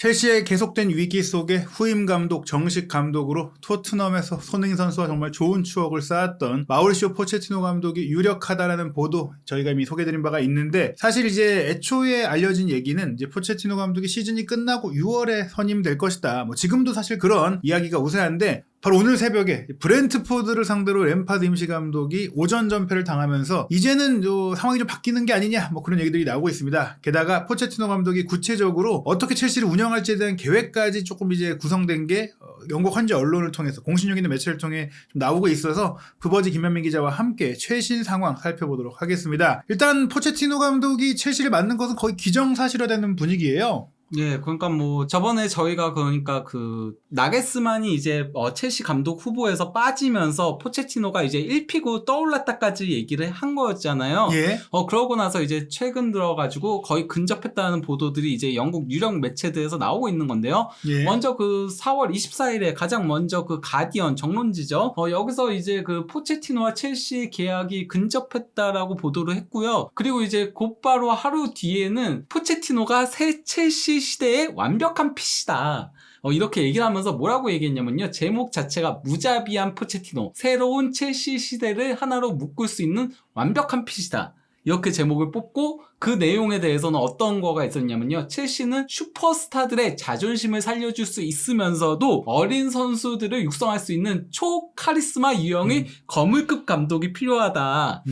첼시의 계속된 위기 속에 후임 감독, 정식 감독으로 토트넘에서 손흥민 선수와 정말 좋은 추억을 쌓았던 마우리시오 포체티노 감독이 유력하다라는 보도 저희가 이미 소개드린 바가 있는데, 사실 이제 애초에 알려진 얘기는 이제 포체티노 감독이 시즌이 끝나고 6월에 선임될 것이다. 뭐 지금도 사실 그런 이야기가 우세한데, 바로 오늘 새벽에 브렌트포드를 상대로 램파드 임시 감독이 오전 전패를 당하면서 이제는 상황이 좀 바뀌는 게 아니냐, 뭐 그런 얘기들이 나오고 있습니다. 게다가 포체티노 감독이 구체적으로 어떻게 첼시를 운영할지에 대한 계획까지 조금 이제 구성된 게 영국 현지 언론을 통해서, 공신력 있는 매체를 통해 좀 나오고 있어서 부버지 김현민 기자와 함께 최신 상황 살펴보도록 하겠습니다. 일단 포체티노 감독이 첼시를 맡는 것은 거의 기정사실화되는 분위기예요. 예, 그러니까 뭐 저번에 저희가 그러니까 그 나게스만이 이제 첼시 감독 후보에서 빠지면서 포체티노가 이제 1피고 떠올랐다까지 얘기를 한 거였잖아요. 예. 그러고 나서 이제 최근 들어가지고 거의 근접했다는 보도들이 이제 영국 유력 매체들에서 나오고 있는 건데요. 예. 먼저 그 4월 24일에 가장 먼저 그 가디언 정론지죠. 여기서 이제 그 포체티노와 첼시 계약이 근접했다라고 보도를 했고요. 그리고 이제 곧바로 하루 뒤에는 포체티노가 새 첼시 시대의 완벽한 핏이다, 이렇게 얘기를 하면서 뭐라고 얘기했냐면요, 제목 자체가 무자비한 포체티노, 새로운 첼시 시대를 하나로 묶을 수 있는 완벽한 핏이다, 이렇게 제목을 뽑고, 그 내용에 대해서는 어떤 거가 있었냐면요, 첼시는 슈퍼스타들의 자존심을 살려줄 수 있으면서도 어린 선수들을 육성할 수 있는 초카리스마 유형의 거물급 감독이 필요하다.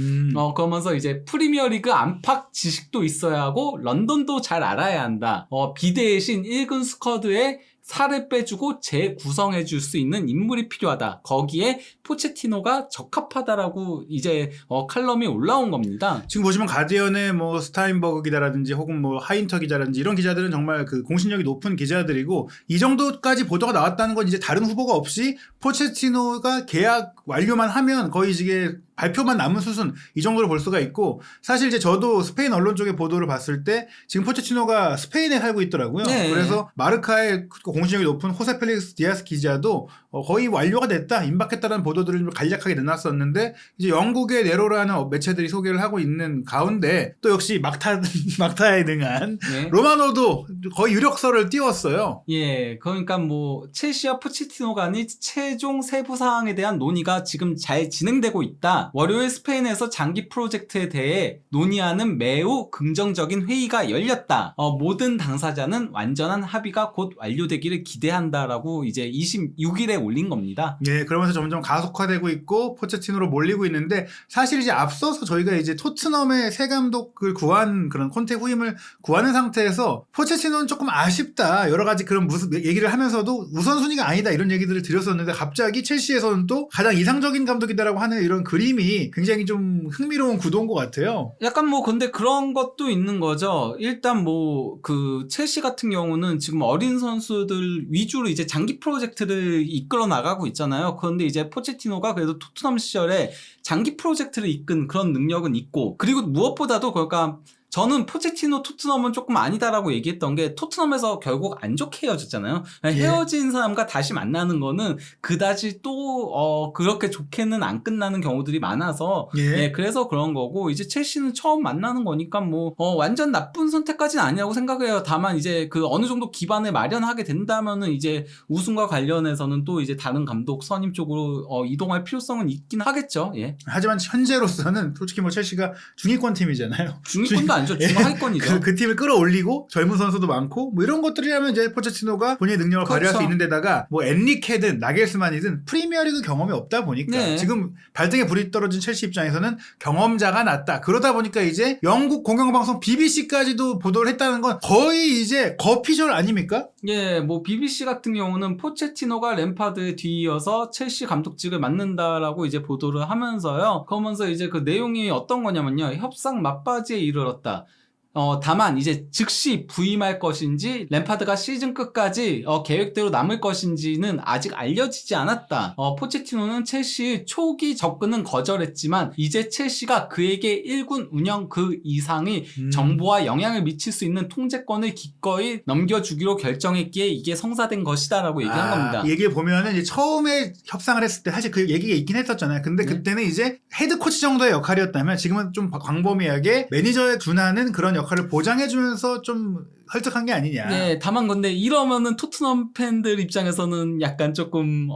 그러면서 이제 프리미어리그 안팎 지식도 있어야 하고 런던도 잘 알아야 한다. 비대의 신 1군 스쿼드에 살을 빼주고 재구성해줄 수 있는 인물이 필요하다. 거기에 포체티노가 적합하다라고 이제 칼럼이 올라온 겁니다. 지금 보시면 가디언의 뭐 스타인버그 기자라든지 혹은 뭐 하인터 기자라든지 이런 기자들은 정말 그 공신력이 높은 기자들이고, 이 정도까지 보도가 나왔다는 건 이제 다른 후보가 없이 포체티노가 계약 완료만 하면 거의 이게 발표만 남은 수준, 이 정도로 볼 수가 있고, 사실 이제 저도 스페인 언론 쪽의 보도를 봤을 때 지금 포체티노가 스페인에 살고 있더라고요. 네. 그래서 마르카의 공신력이 높은 호세 펠릭스 디아스 기자도 거의 완료가 됐다, 임박했다는 보도들을 좀 간략하게 내놨었는데, 이제 영국의 네로라는 매체들이 소개를 하고 있는 가운데 또 역시 막타에 능한 네. 로마노도 거의 유력설을 띄웠어요. 예, 그러니까 뭐 첼시와 포체티노 간의 최종 세부 사항에 대한 논의가 지금 잘 진행되고 있다. 월요일 스페인에서 장기 프로젝트에 대해 논의하는 매우 긍정적인 회의가 열렸다. 모든 당사자는 완전한 합의가 곧 완료되기를 기대한다라고 이제 26일에 올린 겁니다. 예, 그러면서 점점 가속화되고 있고 포체티노로 몰리고 있는데, 사실 이제 앞서서 저희가 이제 토트넘의 새 감독을 구한, 그런 콘테 후임을 구하는 상태에서 포체티노는 조금 아쉽다, 여러 가지 그런 무슨 얘기를 하면서도 우선순위가 아니다, 이런 얘기들을 드렸었는데, 갑자기 첼시에서는 또 가장 이상적인 감독이다라고 하는 이런 그림이 굉장히 좀 흥미로운 구도인 것 같아요. 약간 뭐 근데 그런 것도 있는 거죠. 일단 뭐 그 첼시 같은 경우는 지금 어린 선수들 위주로 이제 장기 프로젝트를 이끌어 나가고 있잖아요. 그런데 이제 포체티노가 그래도 토트넘 시절에 장기 프로젝트를 이끈 그런 능력은 있고, 그리고 무엇보다도 그러니까 저는 포체티노 토트넘은 조금 아니다라고 얘기했던 게, 토트넘에서 결국 안 좋게 헤어졌잖아요. 예. 헤어진 사람과 다시 만나는 거는 그다지 또 그렇게 좋게는 안 끝나는 경우들이 많아서, 예. 그래서 그런 거고, 이제 첼시는 처음 만나는 거니까 뭐 완전 나쁜 선택까지는 아니라고 생각해요. 다만 이제 그 어느 정도 기반을 마련하게 된다면은 이제 우승과 관련해서는 또 이제 다른 감독 선임 쪽으로 이동할 필요성은 있긴 하겠죠. 예. 하지만 현재로서는 솔직히 뭐 첼시가 중위권 팀이잖아요. 중위권도 아니죠. 중하위권이죠. 그 팀을 끌어올리고 젊은 선수도 많고 뭐 이런 것들이라면 이제 포체티노가 본인의 능력을 그렇죠. 발휘할 수 있는 데다가 뭐 엔리케든 나겔스만이든 프리미어리그 경험이 없다 보니까 네. 지금 발등에 불이 떨어진 첼시 입장에서는 경험자가 낫다. 그러다 보니까 이제 영국 공영방송 BBC까지도 보도를 했다는 건 거의 이제 거피셜 아닙니까? 예, 뭐 BBC 같은 경우는 포체티노가 램파드에 뒤이어서 첼시 감독직을 맡는다라고 이제 보도를 하면서요. 그러면서 이제 그 내용이 어떤 거냐면요, 협상 막바지에 이르렀다. 다만 이제 즉시 부임할 것인지 램파드가 시즌 끝까지 계획대로 남을 것인지는 아직 알려지지 않았다. 포체티노는 첼시의 초기 접근은 거절했지만 이제 첼시가 그에게 1군 운영 그 이상의 정보와 영향을 미칠 수 있는 통제권을 기꺼이 넘겨주기로 결정했기에 이게 성사된 것이다라고 얘기한 겁니다. 얘기해 보면은 이제 처음에 협상을 했을 때 사실 그 얘기가 있긴 했었잖아요. 근데 그때는 이제 헤드 코치 정도의 역할이었다면 지금은 좀 광범위하게 매니저에 준하는 그런 역할을 보장해주면서 좀 설득한 게 아니냐. 네, 다만 근데 이러면은 토트넘 팬들 입장에서는 약간 조금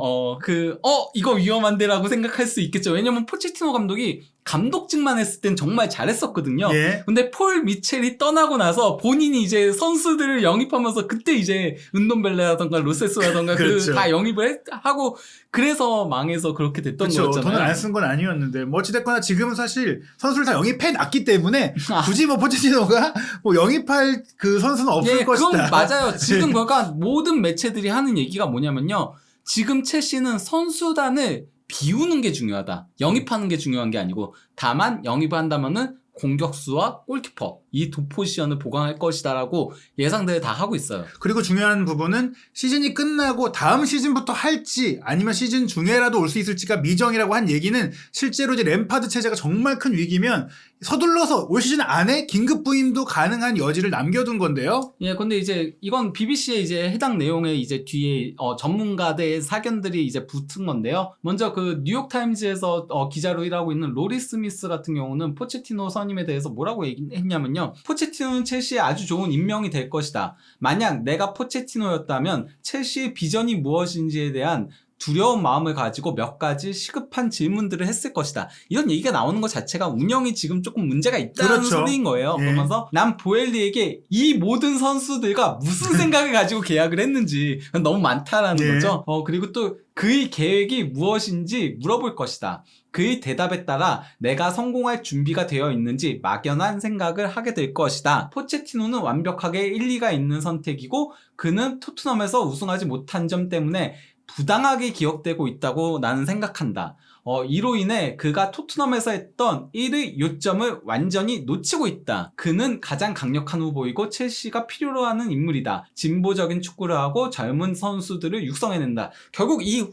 이거 위험한데라고 생각할 수 있겠죠. 왜냐면 포체티노 감독이 감독직만 했을 땐 정말 잘했었거든요. 예. 근데 폴 미첼이 떠나고 나서 본인이 이제 선수들을 영입하면서 그때 이제 은돈벨레라던가 로세스라던가 그렇죠. 다 영입을 하고 그래서 망해서 그렇게 됐던 그렇죠. 거였잖아요. 돈을 안 쓴 건 아니었는데 뭐 어찌됐거나 지금은 사실 선수를 다 영입해 놨기 때문에 굳이 뭐 포체티노가 뭐 영입할 그 선수는 없을 예, 것이다. 그건 맞아요. 지금 그러니까 모든 매체들이 하는 얘기가 뭐냐면요. 지금 첼시는 선수단을 비우는 게 중요하다. 영입하는 게 중요한 게 아니고 다만 영입을 한다면은 공격수와 골키퍼 이 두 포지션을 보강할 것이다라고 예상들을 다 하고 있어요. 그리고 중요한 부분은 시즌이 끝나고 다음 시즌부터 할지 아니면 시즌 중에라도 올 수 있을지가 미정이라고 한 얘기는 실제로 이제 램파드 체제가 정말 큰 위기면 서둘러서 올 시즌 안에 긴급 부임도 가능한 여지를 남겨둔 건데요. 예, 근데 이제 이건 BBC의 이제 해당 내용에 이제 뒤에 전문가들의 사견들이 이제 붙은 건데요. 먼저 그 뉴욕 타임즈에서 기자로 일하고 있는 로리 스미스 같은 경우는 포체티노 선임에 대해서 뭐라고 얘기했냐면요. 포체티노는 첼시의 아주 좋은 임명이 될 것이다. 만약 내가 포체티노였다면 첼시의 비전이 무엇인지에 대한 두려운 마음을 가지고 몇 가지 시급한 질문들을 했을 것이다. 이런 얘기가 나오는 것 자체가 운영이 지금 조금 문제가 있다는 그렇죠. 소리인 거예요. 예. 그러면서 난 보엘리에게 이 모든 선수들과 무슨 생각을 가지고 계약을 했는지 너무 많다라는 예. 거죠. 그리고 또 그의 계획이 무엇인지 물어볼 것이다. 그의 대답에 따라 내가 성공할 준비가 되어 있는지 막연한 생각을 하게 될 것이다. 포체티노는 완벽하게 일리가 있는 선택이고 그는 토트넘에서 우승하지 못한 점 때문에 부당하게 기억되고 있다고 나는 생각한다. 이로 인해 그가 토트넘에서 했던 1의 요점을 완전히 놓치고 있다. 그는 가장 강력한 후보이고 첼시가 필요로 하는 인물이다. 진보적인 축구를 하고 젊은 선수들을 육성해낸다. 결국 이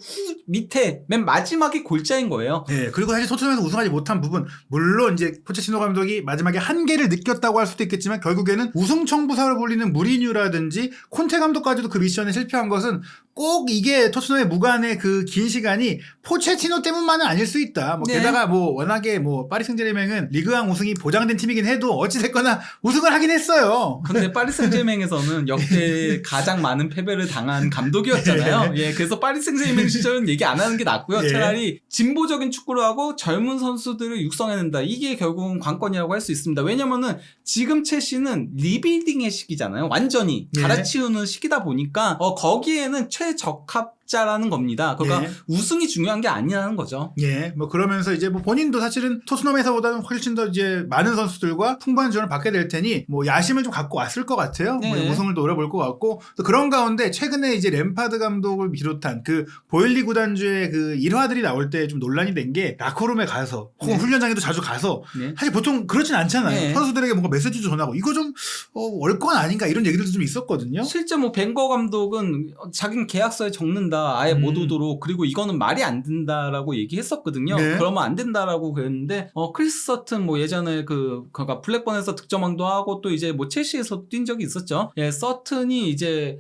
밑에 맨 마지막이 골자인 거예요. 네, 그리고 사실 토트넘에서 우승하지 못한 부분, 물론 이제 포체티노 감독이 마지막에 한계를 느꼈다고 할 수도 있겠지만 결국에는 우승 청부사로 불리는 무리뉴라든지 콘테 감독까지도 그 미션에 실패한 것은 꼭 이게 토트넘의 무관의 그 긴 시간이 포체티노 때문만은 아닐 수 있다. 뭐 네. 게다가 뭐 워낙에 뭐 파리 생제르맹은 리그왕 우승이 보장된 팀이긴 해도 어찌됐거나 우승을 하긴 했어요. 근데 파리 생제르맹에서는 역대 가장 많은 패배를 당한 감독이었잖아요. 예, 그래서 파리 생제르맹 시절은 얘기 안 하는 게 낫고요. 예. 차라리 진보적인 축구를 하고 젊은 선수들을 육성해낸다. 이게 결국은 관건이라고 할 수 있습니다. 왜냐면은 지금 첼시는 리빌딩의 시기잖아요. 완전히 예. 갈아치우는 시기다 보니까 거기에는 최적합자라는 겁니다. 그러니까 예. 우승이 중요한 게 아니라는 거죠. 예, 뭐 그러면서 이제 뭐 본인도 사실은 토트넘에서보다는 훨씬 더 이제 많은 선수들과 풍부한 지원을 받게 될 테니 뭐 야심을 좀 갖고 왔을 것 같아요. 네. 뭐 우승을 노려볼 것 같고 또 그런 가운데 최근에 이제 램파드 감독을 비롯한 그 보일리 구단주의 그 일화들이 나올 때 좀 논란이 된 게 라커룸에 가서 혹은 네. 훈련장에도 자주 가서 네. 사실 보통 그렇진 않잖아요. 네. 선수들에게 뭔가 메시지도 전하고 이거 좀 월권 아닌가 이런 얘기들도 좀 있었거든요. 실제 뭐 벵거 감독은 자기는 계약서에 적는다. 아예 못 오도록. 그리고 이거는 말이 안 된다라고 얘기했었거든요. 네. 그러면 안 된다라고 그랬는데 크리스 서튼 뭐 예전에 그러니까 블랙번에서 득점왕도 하고 또 이제 뭐 첼시에서 뛴 적이 있었죠. 예, 서튼이 이제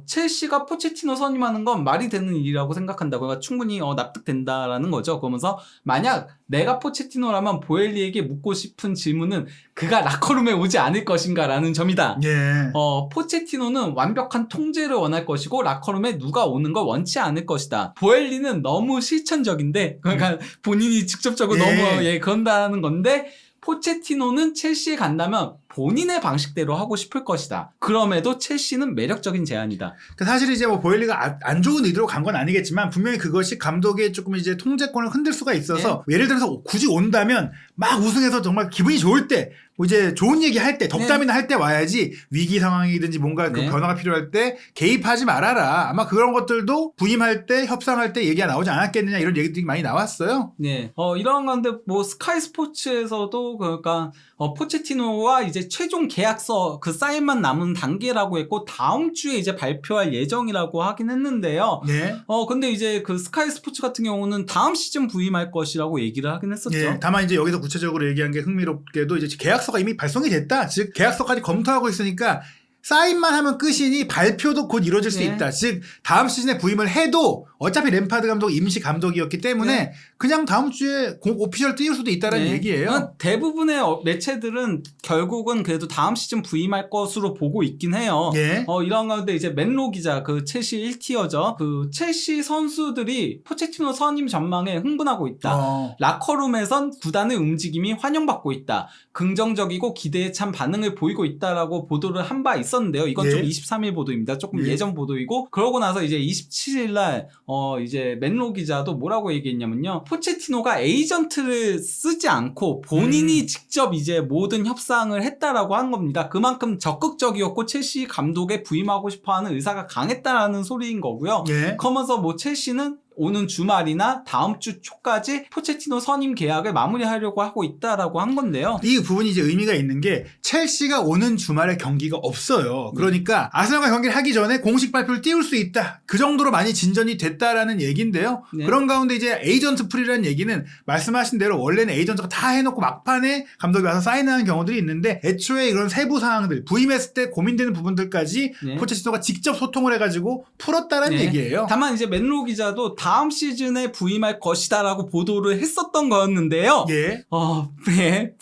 첼시가 포체티노 선임하는 건 말이 되는 일이라고 생각한다. 그러니까 충분히 납득된다라는 거죠. 그러면서 만약 내가 포체티노라면 보엘리에게 묻고 싶은 질문은 그가 라커룸에 오지 않을 것인가라는 점이다. 예. 포체티노는 완벽한 통제를 원할 것이고 라커룸에 누가 오는 걸 원치 않을 것이다. 보엘리는 너무 실천적인데 그러니까 본인이 직접적으로 예. 너무 그런다는 건데 포체티노는 첼시에 간다면 본인의 방식대로 하고 싶을 것이다. 그럼에도 첼시는 매력적인 제안이다. 사실 이제 뭐 보일리가 안 좋은 의도로 간 건 아니겠지만 분명히 그것이 감독의 조금 이제 통제권을 흔들 수가 있어서 예를 들어서 굳이 온다면 막 우승해서 정말 기분이 좋을 때 뭐 이제 좋은 얘기 할 때 덕담이나 할 때 와야지 위기 상황이든지 뭔가 그 네. 변화가 필요할 때 개입하지 말아라. 아마 그런 것들도 부임할 때 협상할 때 얘기가 나오지 않았겠느냐 이런 얘기들이 많이 나왔어요. 네. 이런 건데 뭐 스카이 스포츠에서도 그러니까 포체티노와 이제 최종 계약서 그 사인만 남은 단계라고 했고 다음 주에 이제 발표할 예정이라고 하긴 했는데요. 네. 근데 이제 그 스카이 스포츠 같은 경우는 다음 시즌 부임할 것이라고 얘기를 하긴 했었죠. 예, 다만 이제 여기서 구체적으로 얘기한 게 흥미롭게도 이제 계약서가 이미 발송이 됐다. 즉 계약서까지 검토하고 있으니까 사인만 하면 끝이니 발표도 곧 이루어질 수 네. 있다. 즉 다음 시즌에 부임을 해도 어차피 램파드 감독 임시 감독이었기 때문에 네. 그냥 다음 주에 오피셜 띄울 수도 있다는 네. 얘기예요. 대부분의 매체들은 결국은 그래도 다음 시즌 부임할 것으로 보고 있긴 해요. 예. 이런 가운데 이제 맨로 기자, 그 첼시 1티어죠. 그 첼시 선수들이 포체티노 선임 전망에 흥분하고 있다. 라커룸에선 구단의 움직임이 환영받고 있다. 긍정적이고 기대에 찬 반응을 보이고 있다라고 보도를 한 바 있었는데요. 이건 예. 좀 23일 보도입니다. 조금 예. 예전 보도이고, 그러고 나서 이제 27일 날 이제 맨로 기자도 뭐라고 얘기했냐면요. 포체티노가 에이전트를 쓰지 않고 본인이 직접 이제 모든 협상을 했다라고 한 겁니다. 그만큼 적극적이었고 첼시 감독에 부임하고 싶어하는 의사가 강했다라는 소리인 거고요. 예. 그러면서 뭐 첼시는 오는 주말이나 다음 주 초까지 포체티노 선임 계약을 마무리하려고 하고 있다라고 한 건데요. 이 부분이 이제 의미가 있는 게 첼시가 오는 주말에 경기가 없어요. 그러니까 아스널과 경기를 하기 전에 공식 발표를 띄울 수 있다. 그 정도로 많이 진전이 됐다라는 얘기인데요. 네. 그런 가운데 이제 에이전트 풀이라는 얘기는 말씀하신 대로 원래는 에이전트가 다 해놓고 막판에 감독이 와서 사인하는 경우들이 있는데 애초에 이런 세부 사항들 부임했을 때 고민되는 부분들까지 네. 포체티노가 직접 소통을 해가지고 풀었다는 네. 얘기예요. 다만 이제 맨로 기자도 다음 시즌에 부임할 것이다라고 보도를 했었던 거였는데요. 예. 네.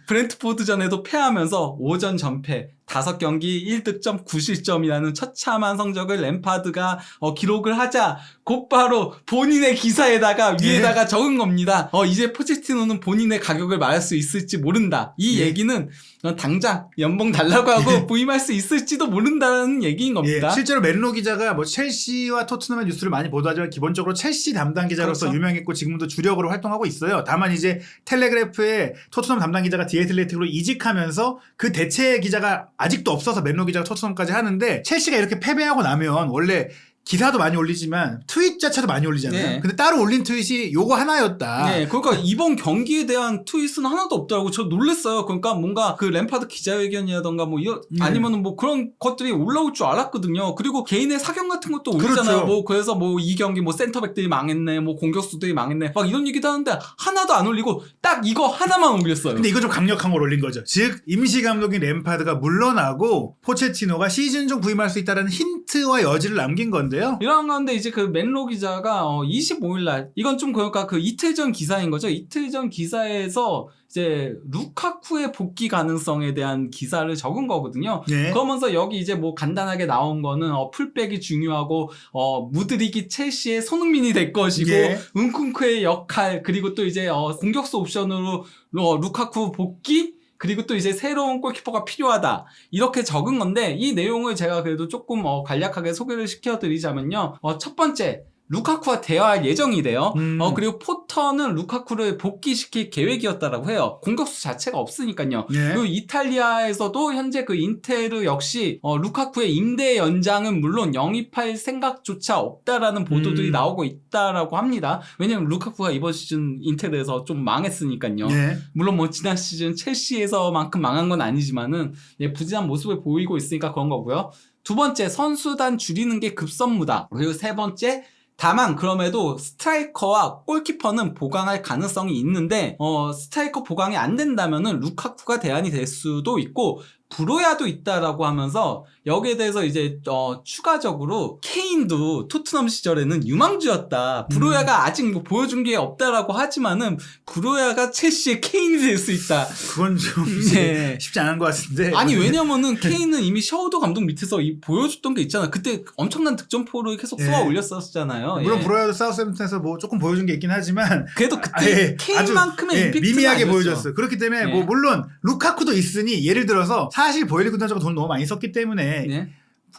브렌트포드전에도 패하면서 5전 전패, 5경기 1득점 9실점이라는 처참한 성적을 램파드가 기록을 하자 곧바로 본인의 기사에다가 위에다가 적은 겁니다. 이제 포체티노는 본인의 가격을 말할 수 있을지 모른다. 이 예. 얘기는 당장 연봉 달라고 하고 부임할 수 있을지도 모른다는 얘기인 겁니다. 예, 실제로 맨로 기자가 뭐 첼시와 토트넘의 뉴스를 많이 보도하지만 기본적으로 첼시 담당 기자로서 그렇죠. 유명했고 지금도 주력으로 활동하고 있어요. 다만 이제 텔레그래프의 토트넘 담당 기자가 디애틀레틱으로 이직하면서 그 대체 기자가 아직도 없어서 맨로 기자가 토트넘까지 하는데 첼시가 이렇게 패배하고 나면 원래 기사도 많이 올리지만 트윗 자체도 많이 올리잖아요. 네. 근데 따로 올린 트윗이 요거 하나였다. 네, 그러니까 이번 경기에 대한 트윗은 하나도 없더라고. 저 놀랐어요. 그러니까 뭔가 그 램파드 기자회견이라던가 뭐 이런 아니면은 뭐 그런 것들이 올라올 줄 알았거든요. 그리고 개인의 사견 같은 것도 올리잖아요. 그렇죠. 뭐 그래서 뭐 이 경기 뭐 센터백들이 망했네, 뭐 공격수들이 망했네, 막 이런 얘기도 하는데 하나도 안 올리고 딱 이거 하나만 올렸어요. 근데 이거 좀 강력한 걸 올린 거죠. 즉 임시 감독인 램파드가 물러나고 포체티노가 시즌 중 부임할 수 있다는 힌트와 여지를 남긴 건데요. 이런 가운데 이제 그 맨로 기자가 25일날 이건 좀 그러니까 그 이틀 전 기사인 거죠. 이틀 전 기사에서 이제 루카쿠의 복귀 가능성에 대한 기사를 적은 거거든요. 예. 그러면서 여기 이제 뭐 간단하게 나온 거는 풀백이 중요하고 무드릭이 첼시의 손흥민이 될 것이고 예. 은쿵크의 역할 그리고 또 이제 공격수 옵션으로 루카쿠 복귀 그리고 또 이제 새로운 골키퍼가 필요하다. 이렇게 적은 건데 이 내용을 제가 그래도 조금 간략하게 소개를 시켜드리자면요. 첫 번째, 루카쿠와 대화할 예정이래요. 그리고 포터는 루카쿠를 복귀시킬 계획이었다라고 해요. 공격수 자체가 없으니까요. 예. 그리고 이탈리아에서도 현재 그 인테르 역시 루카쿠의 임대 연장은 물론 영입할 생각조차 없다라는 보도들이 나오고 있다라고 합니다. 왜냐면 루카쿠가 이번 시즌 인테르에서 좀 망했으니까요. 예. 물론 뭐 지난 시즌 첼시에서만큼 망한 건 아니지만은 부진한 모습을 보이고 있으니까 그런 거고요. 두 번째, 선수단 줄이는 게 급선무다. 그리고 세 번째, 다만 그럼에도 스트라이커와 골키퍼는 보강할 가능성이 있는데 스트라이커 보강이 안 된다면은 루카쿠가 대안이 될 수도 있고 브로야도 있다라고 하면서 여기에 대해서 이제 추가적으로 케인도 토트넘 시절에는 유망주였다. 브로야가 아직 뭐 보여준 게 없다라고 하지만은 브로야가 첼시의 케인이 될 수 있다. 그건 좀 네. 쉽지 않은 것 같은데. 아니 왜냐면은 케인은 이미 셔우도 감독 밑에서 보여줬던 게 있잖아. 그때 엄청난 득점포를 계속 쏘아 예. 올렸었잖아요. 물론 예. 브로야도 사우스햄튼에서 뭐 조금 보여준 게 있긴 하지만 그래도 그때 케인만큼의 임팩트는 미미하게 아니었어. 보여줬어요. 그렇기 때문에 예. 뭐 물론 루카쿠도 있으니 예를 들어서 사실 보엘리 군단자가 돈을 너무 많이 썼기 때문에 네.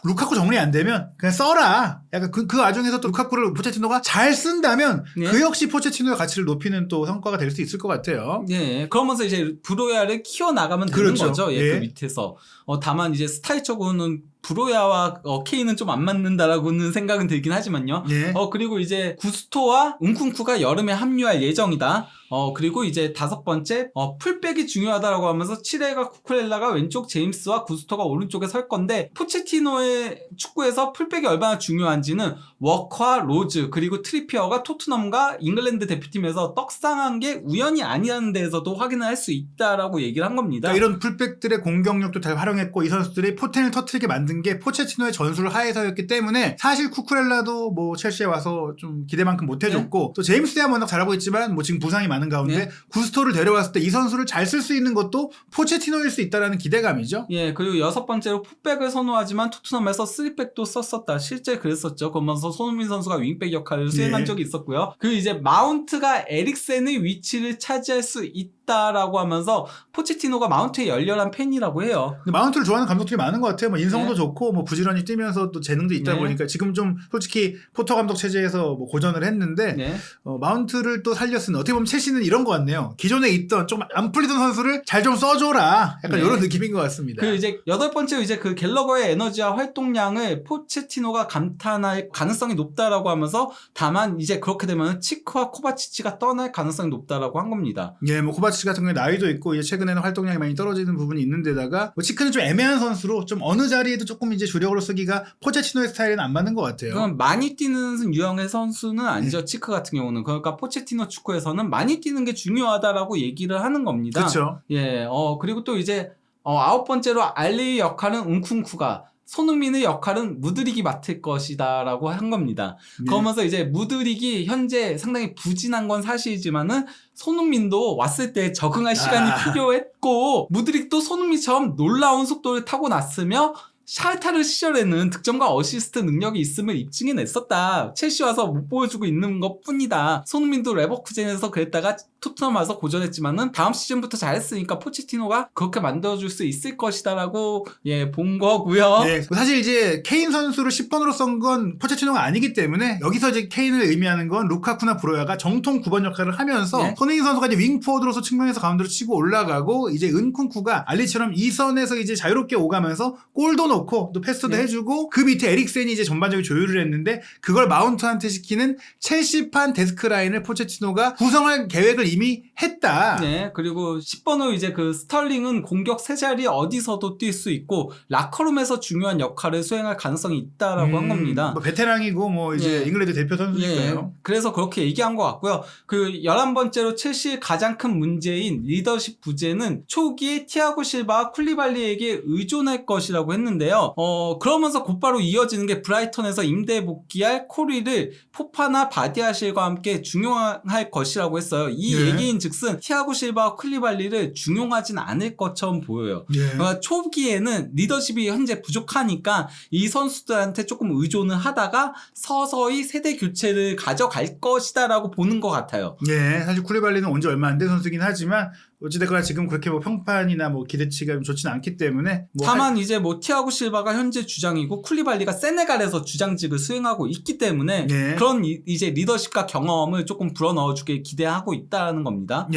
루카쿠 정리 안 되면 그냥 써라. 약간 그 와중에서 또 루카쿠를 포체티노가 잘 쓴다면 네. 그 역시 포체티노의 가치를 높이는 또 성과가 될 수 있을 것 같아요. 네, 그러면서 이제 브로야를 키워나가면 되는 그렇죠. 거죠. 예, 예. 그 밑에서. 다만 이제 스타일적으로는 브로야와 케인은 좀 안 맞는다라고는 생각은 들긴 하지만요. 예. 그리고 이제 구스토와 은쿵쿠가 여름에 합류할 예정이다. 그리고 이제 다섯 번째, 풀백이 중요하다라고 하면서 치레가 쿠쿠렐라가 왼쪽 제임스와 구스토가 오른쪽에 설 건데, 포체티노의 축구에서 풀백이 얼마나 중요한지는 워커와 로즈, 그리고 트리피어가 토트넘과 잉글랜드 대표팀에서 떡상한 게 우연이 아니라는 데에서도 확인을 할 수 있다라고 얘기를 한 겁니다. 그러니까 이런 풀백들의 공격력도 잘 활용했고 이 선수들이 포텐을 터뜨리게 만든 만든 게 포체티노의 전술 하에서였기 때문에 사실 쿠쿠렐라도 뭐 첼시에 와서 좀 기대만큼 못 해줬고 또 제임스 대한 워낙 잘하고 있지만 뭐 지금 부상이 많은 가운데 구스토를 데려왔을 때 이 선수를 잘 쓸 수 있는 것도 포체티노일 수 있다라는 기대감이죠. 예, 그리고 여섯 번째로 풋백을 선호하지만 토트넘에서 3백도 썼었다. 실제 그랬었죠. 그러면서 손흥민 선수가 윙백 역할을 수행한 적이 있었고요. 그리고 이제 마운트가 에릭센의 위치를 차지할 수 있다라고 하면서 포체티노가 마운트의 열렬한 팬이라고 해요. 근데 마운트를 좋아하는 감독들이 많은 것 같아요. 뭐 인성도 좋고 뭐 부지런히 뛰면서 또 재능도 있다 보니까 지금 좀 솔직히 포터 감독 체제에서 뭐 고전을 했는데 마운트를 또 살렸으니 어떻게 보면 첼시는 이런 것 같네요. 기존에 있던 좀 안 풀리던 선수를 잘 좀 써줘라. 약간 이런 느낌인 것 같습니다. 그 이제 여덟 번째로 이제 그 갤러거의 에너지와 활동량을 포체티노가 감탄할 가능성이 높다라고 하면서 다만 이제 그렇게 되면 치크와 코바치치가 떠날 가능성이 높다라고 한 겁니다. 예, 뭐 코바치치 같은 경우에 나이도 있고 이제 최근에는 활동량이 많이 떨어지는 부분이 있는데다가 뭐 치크는 좀 애매한 선수로 좀 어느 자리에도 조금 이제 주력으로 쓰기가 포체티노의 스타일에는 안 맞는 것 같아요. 그럼 많이 뛰는 유형의 선수는 아니죠. 치크 같은 경우는. 그러니까 포체티노 축구에서는 많이 뛰는 게 중요하다라고 얘기를 하는 겁니다. 그렇죠. 예, 그리고 또 이제 아홉 번째로 알리의 역할은 은쿵쿠가, 손흥민의 역할은 무드릭이 맡을 것이다라고 한 겁니다. 그러면서 이제 무드릭이 현재 상당히 부진한 건 사실이지만은 손흥민도 왔을 때 적응할 시간이 필요했고 무드릭도 손흥민처럼 놀라운 속도를 타고났으며 샤르타르 시절에는 득점과 어시스트 능력이 있음을 입증해냈었다. 첼시 와서 못 보여주고 있는 것 뿐이다. 손흥민도 레버쿠젠에서 그랬다가 토트넘 와서 고전했지만은 다음 시즌부터 잘했으니까 포체티노가 그렇게 만들어줄 수 있을 것이다라고 본 거고요. 네, 사실 이제 케인 선수를 10번으로 쓴 건 포체티노가 아니기 때문에 여기서 이제 케인을 의미하는 건 루카쿠나 브로야가 정통 9번 역할을 하면서 손흥민 선수가 이제 윙포워드로서 측면에서 가운데로 치고 올라가고 이제 은쿵쿠가 알리처럼 이 선에서 이제 자유롭게 오가면서 골도 넣고 또 패스도 해주고 그 밑에 에릭센이 이제 전반적인 조율을 했는데 그걸 마운트한테 시키는 첼시판 데스크 라인을 포체티노가 구성할 계획을 이미 했다. 네, 그리고 10번으로 이제 그 스털링은 공격 세 자리 어디서도 뛸 수 있고 라커룸에서 중요한 역할을 수행할 가능성이 있다라고 한 겁니다. 뭐 베테랑이고 뭐 이제 잉글랜드 대표 선수니까요. 그래서 그렇게 얘기한 것 같고요. 그 11번째로 첼시의 가장 큰 문제인 리더십 부재는 초기에 티아고 실바와 쿨리발리에게 의존할 것이라고 했는데요. 그러면서 곧바로 이어지는 게 브라이턴에서 임대 복귀할 코리를 포파나 바디아실과 함께 중용할 것이라고 했어요. 이 얘기인 즉슨 티아고 실바와 쿨리발리를 중용하진 않을 것처럼 보여요. 그러니까 초기에는 리더십이 현재 부족하니까 이 선수들한테 조금 의존을 하다가 서서히 세대 교체를 가져갈 것이다라고 보는 것 같아요. 예, 사실 쿨리발리는 온 지 얼마 안 된 선수긴 하지만 어찌됐거나 지금 그렇게 뭐 평판이나 뭐 기대치가 좋지는 않기 때문에 다만 이제 뭐 티아고 실바가 현재 주장이고 쿨리발리가 세네갈에서 주장직을 수행하고 있기 때문에 그런 이제 리더십과 경험을 조금 불어넣어주길 기대하고 있다는 겁니다.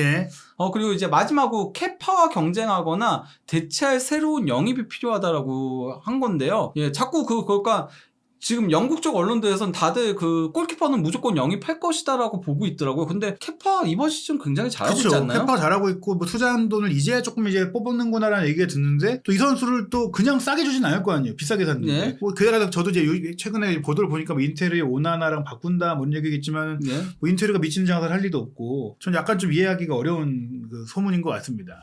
그리고 이제 마지막으로 케파와 경쟁하거나 대체할 새로운 영입이 필요하다라고 한 건데요. 자꾸 그러니까 지금 영국 쪽 언론들에서는 다들 그 골키퍼는 무조건 영입할 것이다라고 보고 있더라고요. 근데 케파 이번 시즌 굉장히 잘하고 있지 않나요? 케파 잘하고 있고 뭐 투자한 돈을 이제야 조금 이제 뽑는구나라는 얘기가 듣는데 또 이 선수를 또 그냥 싸게 주진 않을 거 아니에요. 비싸게 샀는데. 뭐 그래가 저도 이제 최근에 보도를 보니까 뭐 인테르의 오나나랑 바꾼다 뭔 얘기겠지만 뭐 인테르가 미치는 장사를 할 리도 없고 전 약간 좀 이해하기가 어려운 그 소문인 것 같습니다.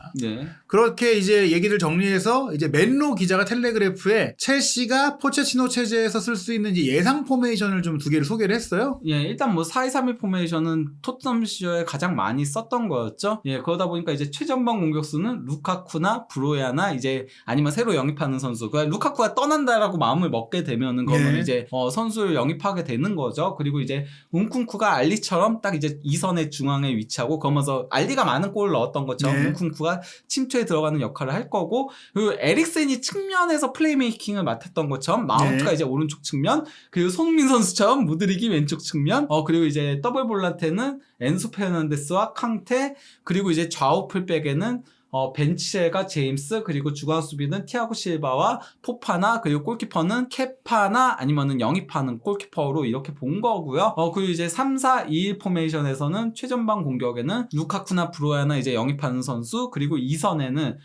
그렇게 이제 얘기를 정리해서 이제 맨로 기자가 텔레그래프에 첼시가 포체티노 체제에서 쓸 수 있는 이제 예상 포메이션을 좀 두 개를 소개를 했어요. 일단 뭐 4-2-3-1 포메이션은 토트넘 시절에 가장 많이 썼던 거였죠. 그러다 보니까 이제 최전방 공격수는 루카쿠나 브로야나 이제 아니면 새로 영입하는 선수. 그러니까 루카쿠가 떠난다라고 마음을 먹게 되면은 그러면 이제 선수를 영입하게 되는 거죠. 그리고 이제 운쿵쿠가 알리처럼 딱 이제 2선의 중앙에 위치하고 그러면서 알리가 많은 골을 넣었던 것처럼 운쿵쿠가 침투에 들어가는 역할을 할 거고 그리고 에릭센이 측면에서 플레이메이킹을 맡았던 것처럼 마운트가 이제 오른쪽 측면 그리고 손흥민 선수처럼 무드릭이 왼쪽 측면 그리고 이제 더블 볼란테는 엔소 페르난데스와 캉테 그리고 이제 좌우 풀백에는 벤치엘과 제임스 그리고 중앙 수비는 티아고 실바와 포파나 그리고 골키퍼는 케파나 아니면은 영입하는 골키퍼로 이렇게 본 거고요. 그리고 이제 3-4-2-1 포메이션에서는 최전방 공격에는 루카쿠나 브로야나 이제 영입하는 선수 그리고 2선에는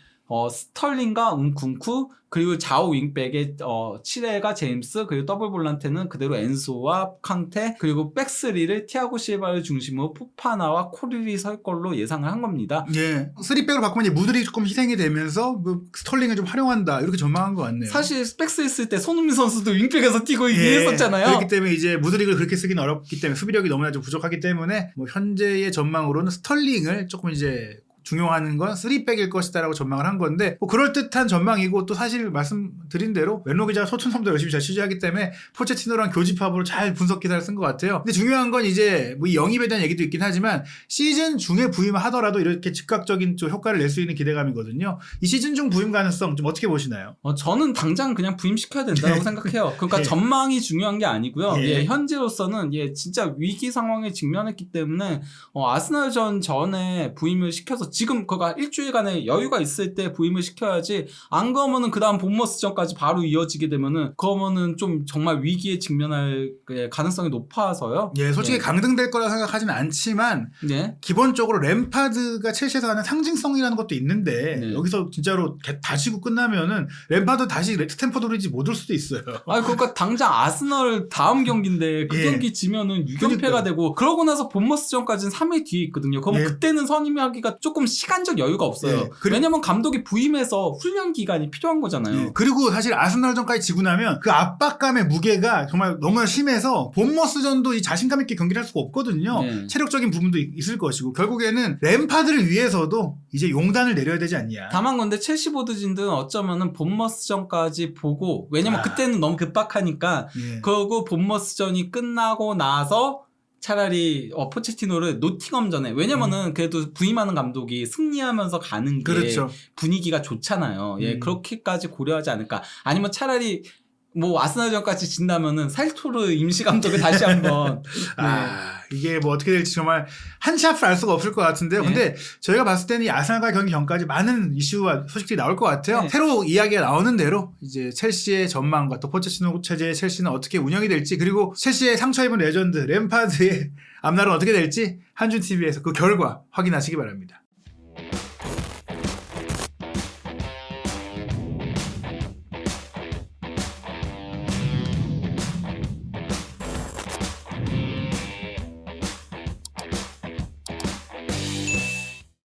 스털링과 은쿵쿠 그리고 좌우 윙백의 7회가 제임스 그리고 더블 볼란테는 그대로 엔소와 캉테 그리고 백스리를 티아고 실바를 중심으로 포파나와 코릴이 설 걸로 예상을 한 겁니다. 예, 3백으로 바꾸면 이제 무드릭 조금 희생이 되면서 뭐 스털링을 좀 활용한다 이렇게 전망한 것 같네요. 사실 백스 있을 때 손흥민 선수도 윙백에서 뛰고 있긴 예, 했었잖아요. 그렇기 때문에 이제 무드릭을 그렇게 쓰기는 어렵기 때문에 수비력이 너무나 좀 부족하기 때문에 뭐 현재의 전망으로는 스털링을 조금 이제 중요하는 건 3백일 것이다라고 전망을 한 건데 뭐 그럴듯한 전망이고 또 사실 말씀드린 대로 웬로 기자가 토트넘도 열심히 잘 취재하기 때문에 포체티노랑 교집합으로 잘 분석 기사를 쓴 것 같아요. 근데 중요한 건 이제 뭐 이 영입에 대한 얘기도 있긴 하지만 시즌 중에 부임하더라도 이렇게 즉각적인 좀 효과를 낼 수 있는 기대감이거든요. 이 시즌 중 부임 가능성 좀 어떻게 보시나요? 저는 당장 그냥 부임시켜야 된다고 생각해요. 그러니까 예. 전망이 중요한 게 아니고요. 예. 예, 현재로서는 진짜 위기 상황에 직면했기 때문에 아스널전 전에 부임을 시켜서 지금 그가 일주일간의 여유가 있을 때 부임을 시켜야지 안 그러면은 그 다음 본머스전까지 바로 이어지게 되면은 그러면은 좀 정말 위기에 직면할 가능성이 높아서요. 예, 솔직히 강등될 거라 생각하지는 않지만 네. 기본적으로 램파드가 첼시에서 하는 상징성이라는 것도 있는데 네. 여기서 진짜로 다치고 끝나면은 램파드 다시 스탠퍼드 브리지 못 올 수도 있어요. 그러니까 당장 아스널 다음 경기인데 그 예. 경기 경기 지면은 6연패가 그러니까요. 되고 그러고 나서 본머스전까지는 3일 뒤에 있거든요. 그러면 예. 그때는 선임하기가 조금 시간적 여유가 없어요. 예. 그리고- 왜냐면 감독이 부임해서 훈련 기간이 필요한 거잖아요. 예. 그리고 사실 아스널전까지 지고 나면 그 압박감의 무게가 정말 너무나 심해서 본머스전도 이 자신감 있게 경기를 할 수가 없거든요. 네. 체력적인 부분도 있을 것이고 결국에는 램파드를 위해서도 이제 용단을 내려야 되지 않냐. 다만 근데 첼시 보드진들은 어쩌면은 본머스전까지 보고 왜냐면 그때는 너무 급박하니까 예. 그리고 본머스전이 끝나고 나서 차라리 포체티노를 노팅엄전에 왜냐면은 그래도 부임하는 감독이 승리하면서 가는 게 그렇죠. 분위기가 좋잖아요. 예, 그렇게까지 고려하지 않을까. 아니면 차라리 뭐 아스날전까지 진다면은 살토르 임시 감독을 다시 한번 이게 뭐 어떻게 될지 정말 한치 앞을 알 수가 없을 것 같은데요. 네. 근데 저희가 봤을 때는 이 아스날과 경기 전까지 많은 이슈와 소식들이 나올 것 같아요. 네. 새로 이야기가 나오는 대로 이제 첼시의 전망과 또 포체티노 체제의 첼시는 어떻게 운영이 될지 그리고 첼시의 상처 입은 레전드 램파드의 앞날은 어떻게 될지 한준TV에서 그 결과 확인하시기 바랍니다.